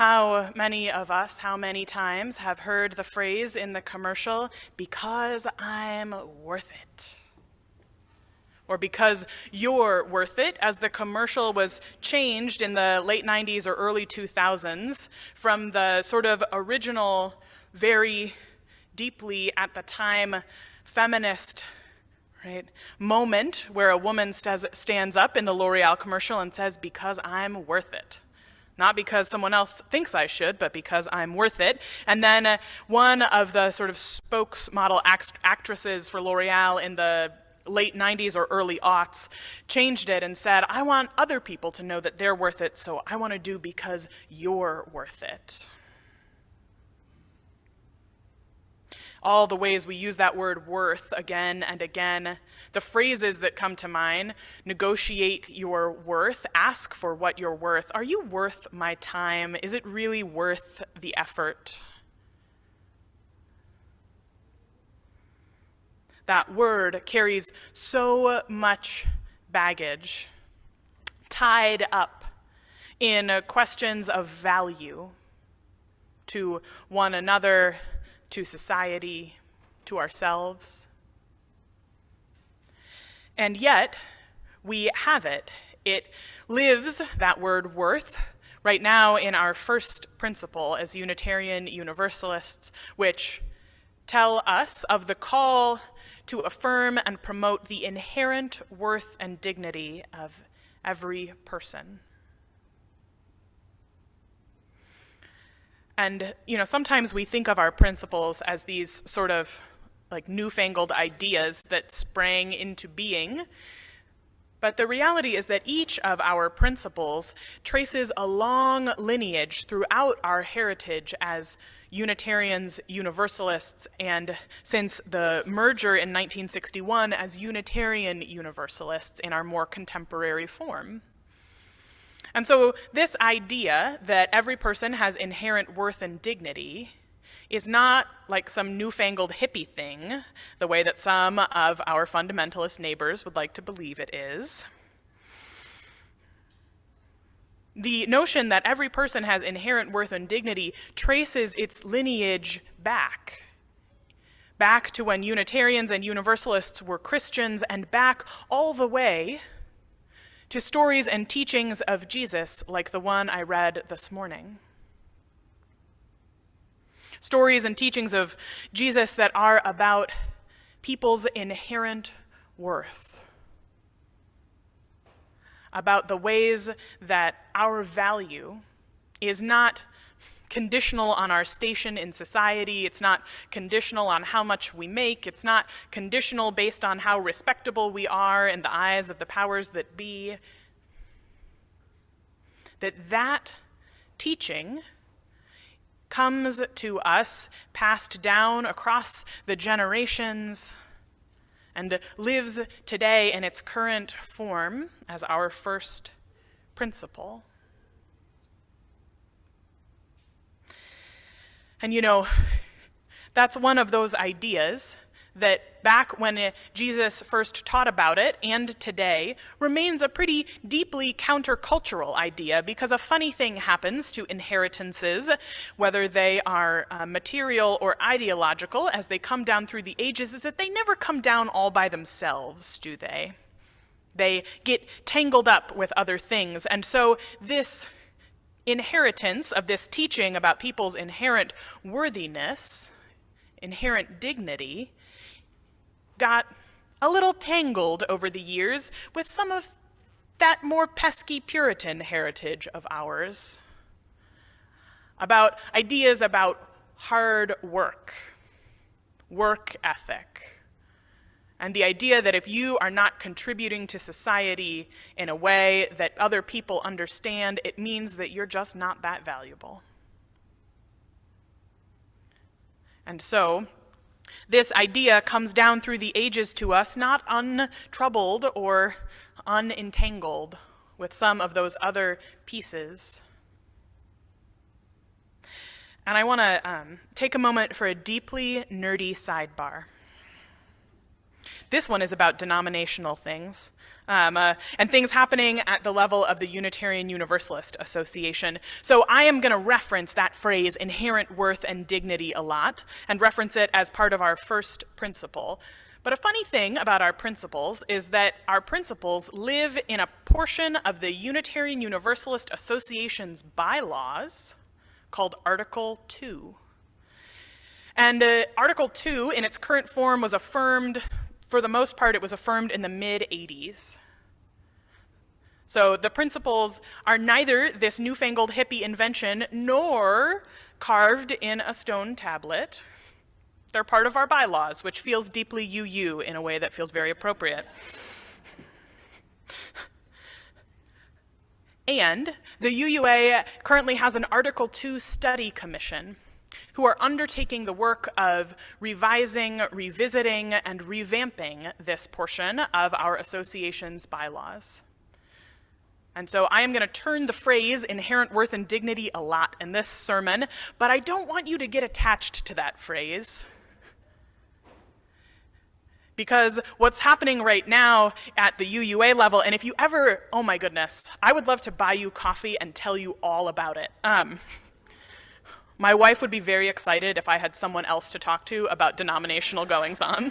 How many of us, how many times have heard the phrase in the commercial, because I'm worth it? Or because you're worth it, as the commercial was changed in the late 90s or early 2000s from the sort of original, very deeply at the time feminist moment where a woman stands up in the L'Oreal commercial and says, because I'm worth it. Not because someone else thinks I should, but because I'm worth it. And then one of the sort of spokesmodel actresses for L'Oreal in the late 90s or early aughts changed it and said, I want other people to know that they're worth it, so I want to do because you're worth it. All the ways we use that word worth again and again, the phrases that come to mind: negotiate your worth, ask for what you're worth. Are you worth my time? Is it really worth the effort? That word carries so much baggage tied up in questions of value to one another, to society, to ourselves. And yet, we have it. It lives, that word worth, right now in our first principle as Unitarian Universalists, which tell us of the call to affirm and promote the inherent worth and dignity of every person. And, sometimes we think of our principles as these sort of like newfangled ideas that sprang into being. But the reality is that each of our principles traces a long lineage throughout our heritage as Unitarians, Universalists, and since the merger in 1961 as Unitarian Universalists in our more contemporary form. And so this idea that every person has inherent worth and dignity is not like some newfangled hippie thing, the way that some of our fundamentalist neighbors would like to believe it is. The notion that every person has inherent worth and dignity traces its lineage back to when Unitarians and Universalists were Christians, and back all the way to stories and teachings of Jesus like the one I read this morning. Stories and teachings of Jesus that are about people's inherent worth, about the ways that our value is not conditional on our station in society. It's not conditional on how much we make. It's not conditional based on how respectable we are in the eyes of the powers that be. That teaching comes to us, passed down across the generations, and lives today in its current form as our first principle. And that's one of those ideas that back when Jesus first taught about it and today remains a pretty deeply countercultural idea, because a funny thing happens to inheritances, whether they are material or ideological, as they come down through the ages, is that they never come down all by themselves, do they? They get tangled up with other things. And so this inheritance of this teaching about people's inherent worthiness, inherent dignity, got a little tangled over the years with some of that more pesky Puritan heritage of ours, about ideas about hard work ethic, and the idea that if you are not contributing to society in a way that other people understand, it means that you're just not that valuable. And so, this idea comes down through the ages to us, not untroubled or unentangled with some of those other pieces. And I want to take a moment for a deeply nerdy sidebar. This one is about denominational things, and things happening at the level of the Unitarian Universalist Association. So I am going to reference that phrase, inherent worth and dignity, a lot, and reference it as part of our first principle. But a funny thing about our principles is that our principles live in a portion of the Unitarian Universalist Association's bylaws called Article 2. And Article 2, in its current form, was affirmed, for the most part, it was affirmed in the mid-'80s. So the principles are neither this newfangled hippie invention nor carved in a stone tablet. They're part of our bylaws, which feels deeply UU in a way that feels very appropriate. And the UUA currently has an Article 2 study commission who are undertaking the work of revising, revisiting, and revamping this portion of our association's bylaws. And so I am going to turn the phrase inherent worth and dignity a lot in this sermon, but I don't want you to get attached to that phrase. Because what's happening right now at the UUA level, and if you ever, oh my goodness, I would love to buy you coffee and tell you all about it. My wife would be very excited if I had someone else to talk to about denominational goings-on.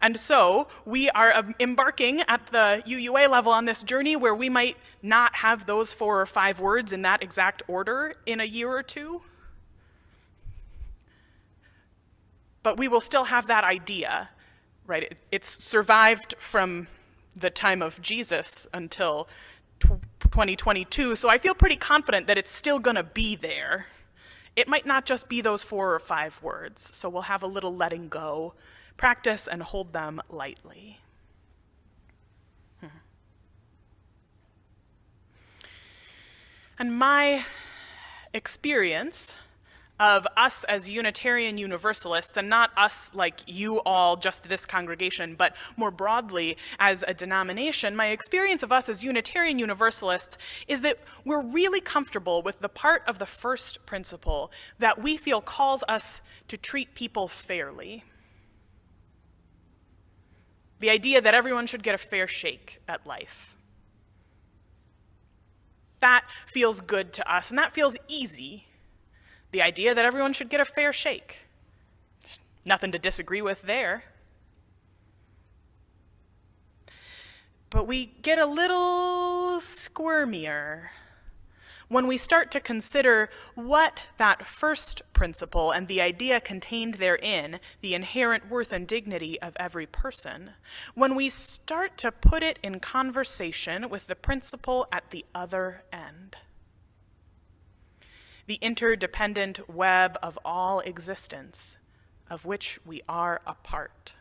And so we are embarking at the UUA level on this journey where we might not have those 4 or 5 words in that exact order in a year or two. But we will still have that idea, right? It's survived from the time of Jesus until 2022, so I feel pretty confident that it's still gonna be there. It might not just be those 4 or 5 words, so we'll have a little letting go, practice and hold them lightly. And my experience of us as Unitarian Universalists, and not us like you all, just this congregation, but more broadly as a denomination, my experience of us as Unitarian Universalists is that we're really comfortable with the part of the first principle that we feel calls us to treat people fairly. The idea that everyone should get a fair shake at life. That feels good to us, and that feels easy. The idea that everyone should get a fair shake. Nothing to disagree with there. But we get a little squirmier when we start to consider what that first principle and the idea contained therein, the inherent worth and dignity of every person, when we start to put it in conversation with the principle at the other end. The interdependent web of all existence, of which we are a part.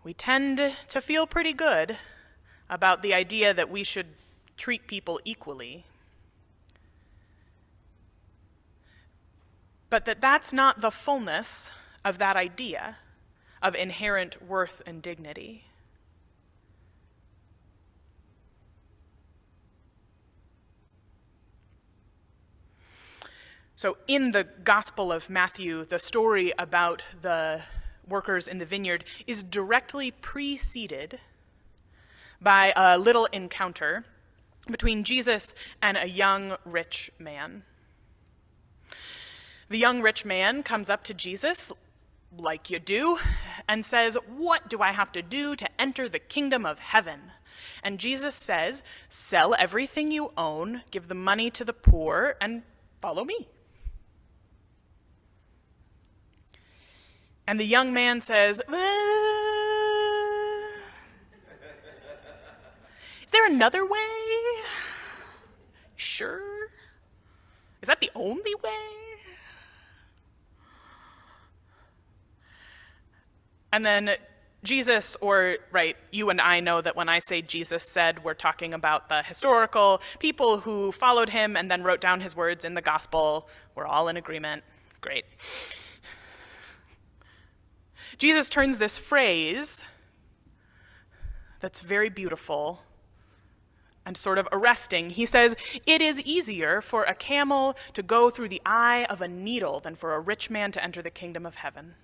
We tend to feel pretty good about the idea that we should treat people equally. But that's not the fullness of that idea of inherent worth and dignity. So in the Gospel of Matthew, the story about the workers in the vineyard is directly preceded by a little encounter between Jesus and a young rich man. The young rich man comes up to Jesus, like you do, and says, "What do I have to do to enter the kingdom of heaven?" And Jesus says, "Sell everything you own, give the money to the poor, and follow me." And the young man says, "Is there another way? Sure? Is that the only way?" And then Jesus, or right, you and I know that when I say Jesus said, we're talking about the historical people who followed him and then wrote down his words in the gospel. We're all in agreement. Great. Jesus turns this phrase that's very beautiful and sort of arresting. He says, "It is easier for a camel to go through the eye of a needle than for a rich man to enter the kingdom of heaven."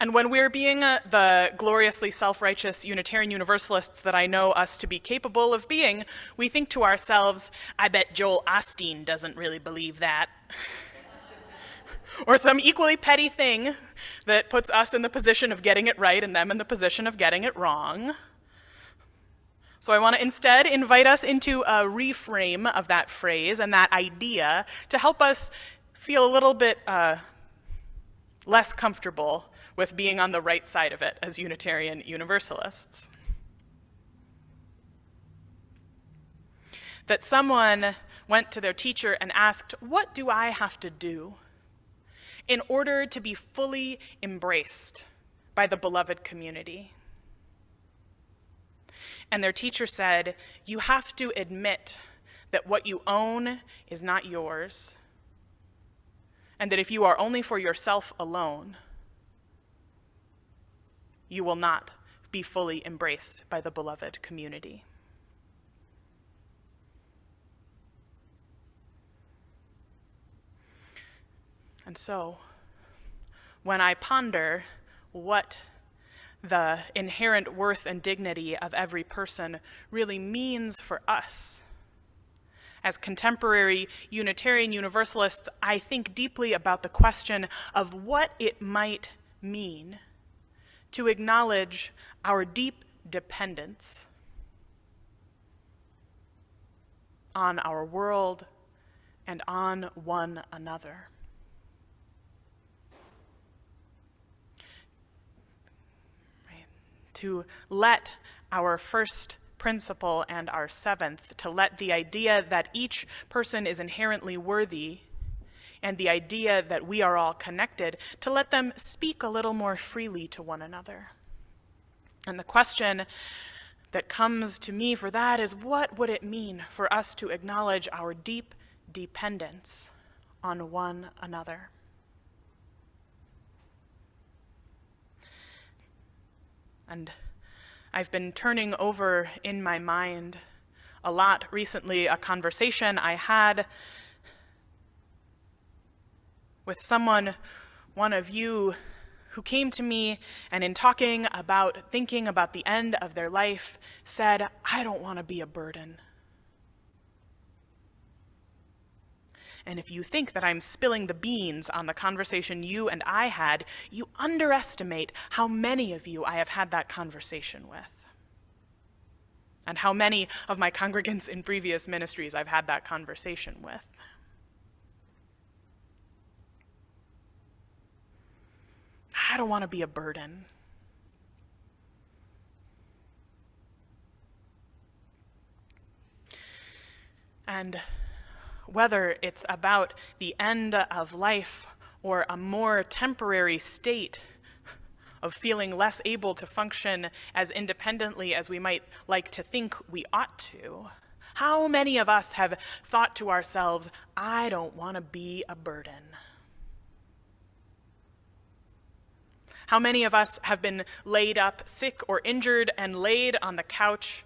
And when we're being the gloriously self-righteous Unitarian Universalists that I know us to be capable of being, we think to ourselves, I bet Joel Osteen doesn't really believe that. Or some equally petty thing that puts us in the position of getting it right and them in the position of getting it wrong. So I want to instead invite us into a reframe of that phrase and that idea to help us feel a little bit less comfortable with being on the right side of it as Unitarian Universalists. That someone went to their teacher and asked, "What do I have to do in order to be fully embraced by the beloved community?" And their teacher said, "You have to admit that what you own is not yours, and that if you are only for yourself alone, you will not be fully embraced by the beloved community." And so, when I ponder what the inherent worth and dignity of every person really means for us, as contemporary Unitarian Universalists, I think deeply about the question of what it might mean to acknowledge our deep dependence on our world and on one another. Right? To let our first principle and our seventh, to let the idea that each person is inherently worthy and the idea that we are all connected, to let them speak a little more freely to one another. And the question that comes to me for that is, what would it mean for us to acknowledge our deep dependence on one another? And I've been turning over in my mind a lot recently a conversation I had with someone, one of you, who came to me and in thinking about the end of their life, said, "I don't want to be a burden." And if you think that I'm spilling the beans on the conversation you and I had, you underestimate how many of you I have had that conversation with, and how many of my congregants in previous ministries I've had that conversation with. I don't want to be a burden. And whether it's about the end of life or a more temporary state of feeling less able to function as independently as we might like to think we ought to, how many of us have thought to ourselves, I don't want to be a burden? How many of us have been laid up sick or injured and laid on the couch,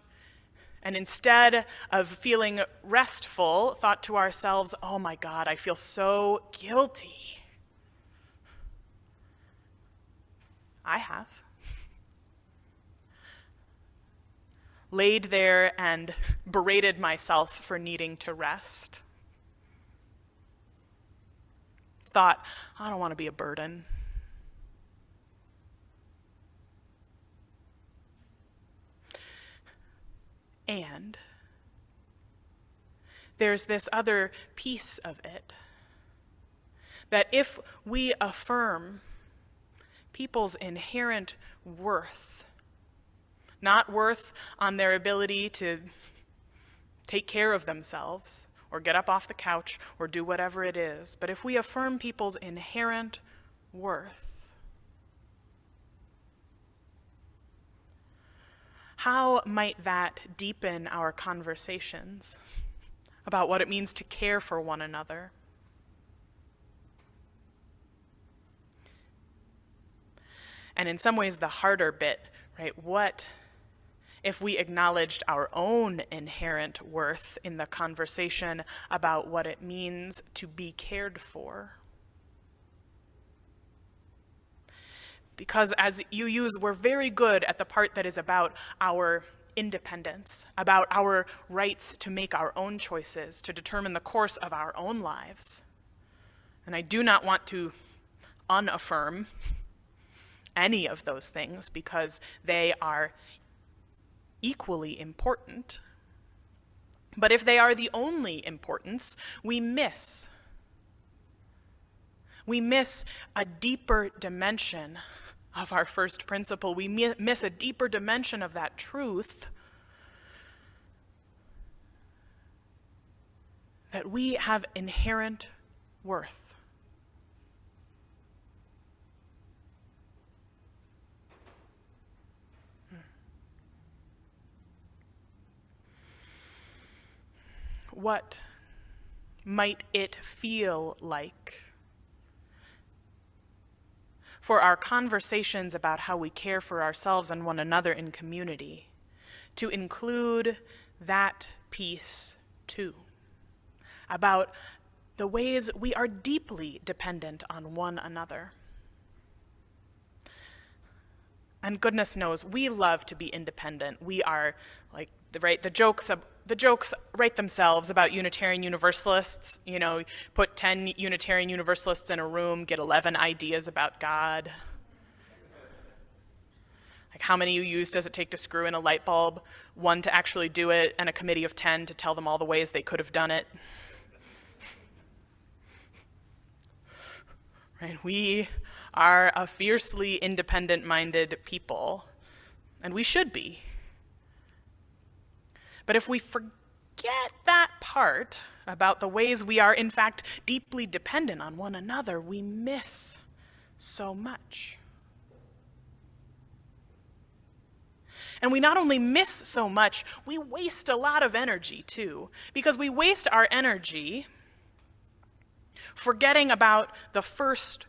and instead of feeling restful, thought to ourselves, oh my God, I feel so guilty? I have. Laid there and berated myself for needing to rest. Thought, I don't want to be a burden. And there's this other piece of it, that if we affirm people's inherent worth, not worth on their ability to take care of themselves or get up off the couch or do whatever it is, but if we affirm people's inherent worth, how might that deepen our conversations about what it means to care for one another? And in some ways, the harder bit right? What if we acknowledged our own inherent worth in the conversation about what it means to be cared for? Because as you use, we're very good at the part that is about our independence, about our rights to make our own choices, to determine the course of our own lives. And I do not want to unaffirm any of those things because they are equally important. But if they are the only importance, we miss a deeper dimension of our first principle. We miss a deeper dimension of that truth, that we have inherent worth. What might it feel like for our conversations about how we care for ourselves and one another in community to include that piece too, about the ways we are deeply dependent on one another? And goodness knows, we love to be independent. We are like, right, the jokes write themselves about Unitarian Universalists. You know, put 10 Unitarian Universalists in a room, get 11 ideas about God. Like, how many UUs does it take to screw in a light bulb? 1 to actually do it, and a committee of 10 to tell them all the ways they could have done it. Right? We are a fiercely independent-minded people, and we should be. But if we forget that part about the ways we are, in fact, deeply dependent on one another, we miss so much. And we not only miss so much, we waste a lot of energy too, because we waste our energy forgetting about the first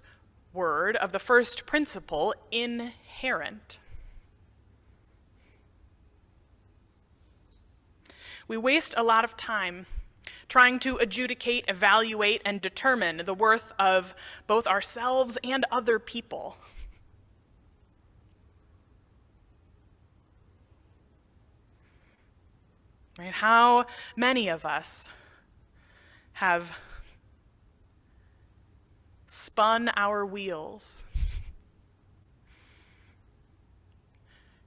word of the first principle, inherent. We waste a lot of time trying to adjudicate, evaluate, and determine the worth of both ourselves and other people. Right? How many of us have spun our wheels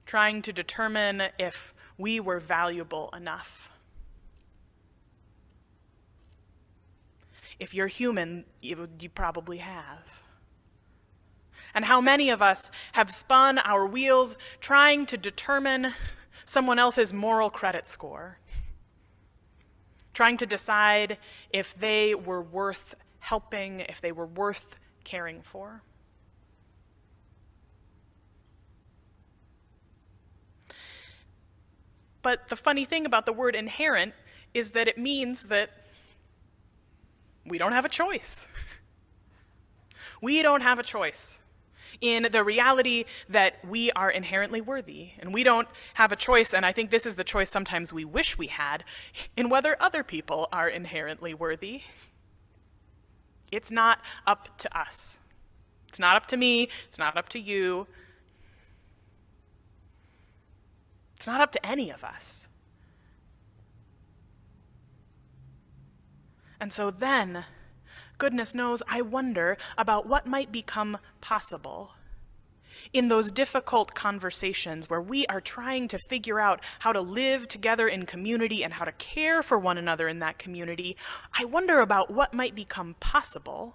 trying to determine if we were valuable enough? If you're human, you probably have. And how many of us have spun our wheels trying to determine someone else's moral credit score, trying to decide if they were worth helping, if they were worth caring for? But the funny thing about the word inherent is that it means that we don't have a choice. We don't have a choice in the reality that we are inherently worthy. And we don't have a choice, and I think this is the choice sometimes we wish we had, in whether other people are inherently worthy. It's not up to us. It's not up to me. It's not up to you. It's not up to any of us. And so then, goodness knows, I wonder about what might become possible in those difficult conversations where we are trying to figure out how to live together in community and how to care for one another in that community. I wonder about what might become possible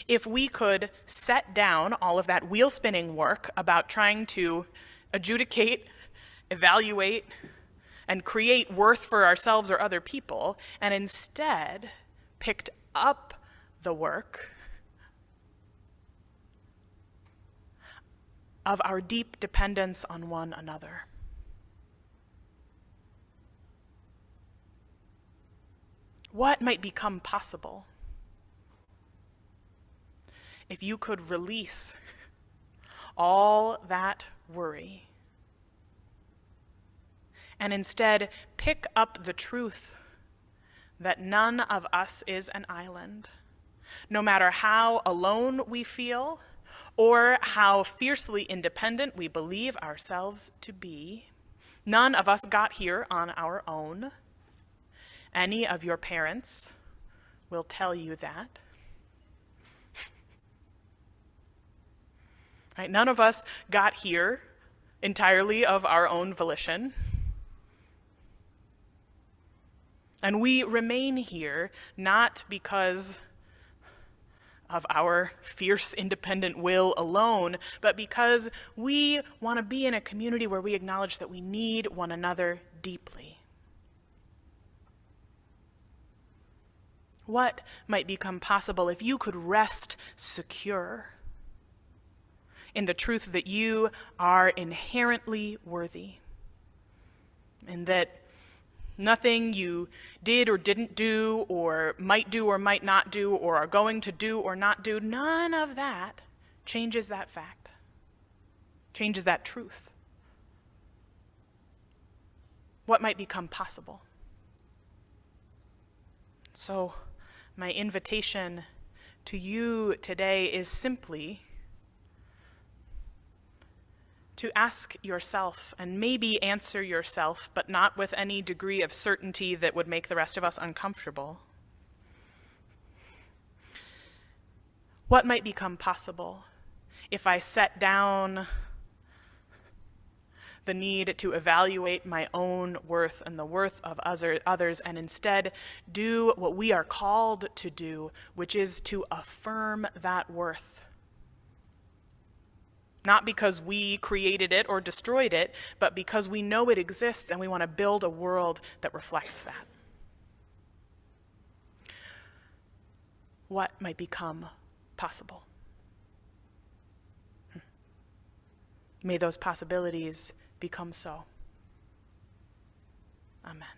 if we could set down all of that wheel-spinning work about trying to adjudicate, evaluate, and create worth for ourselves or other people, and instead picked up the work of our deep dependence on one another. What might become possible if you could release all that worry and instead pick up the truth that none of us is an island. No matter how alone we feel or how fiercely independent we believe ourselves to be, none of us got here on our own. Any of your parents will tell you that. Right? None of us got here entirely of our own volition. And we remain here not because of our fierce, independent will alone, but because we want to be in a community where we acknowledge that we need one another deeply. What might become possible if you could rest secure in the truth that you are inherently worthy, and that nothing you did or didn't do, or might not do, or are going to do or not do, none of that changes that fact, changes that truth? What might become possible? So, my invitation to you today is simply to ask yourself, and maybe answer yourself, but not with any degree of certainty that would make the rest of us uncomfortable. What might become possible if I set down the need to evaluate my own worth and the worth of others, and instead do what we are called to do, which is to affirm that worth? Not because we created it or destroyed it, but because we know it exists and we want to build a world that reflects that. What might become possible? May those possibilities become so. Amen.